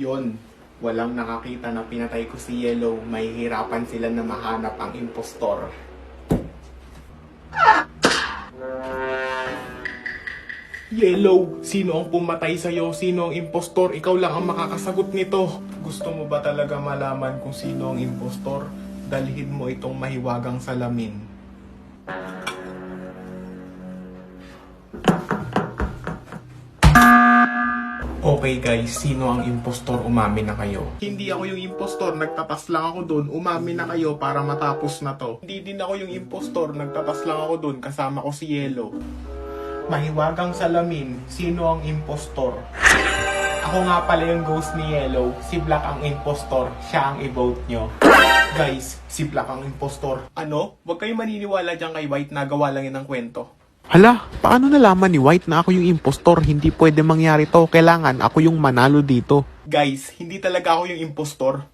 Yon, walang nakakita na pinatay ko si Yellow. Mahihirapan sila na mahanap ang impostor. Yellow, sino ang pumatay sa'yo? Sino ang impostor? Ikaw lang ang makakasagot nito. Gusto mo ba talaga malaman kung sino ang impostor? Dalhin mo itong mahiwagang salamin. Okay guys, sino ang impostor? Umamin na kayo. Hindi ako yung impostor, nagtatas lang ako dun. Umamin na kayo para matapos na to. Hindi din ako yung impostor, nagtatas lang ako dun. Kasama ko si Yellow. Mahiwagang salamin, sino ang impostor? Ako nga pala yung ghost ni Yellow. Si Black ang impostor, siya ang i-vote nyo. Guys, si Black ang impostor. Ano? Huwag kayong maniniwala dyan kay White na gawa lang yun ng kwento. Hala, paano nalaman ni White na ako yung impostor? Hindi pwede mangyari to. Kailangan ako yung manalo dito. Guys, hindi talaga ako yung impostor.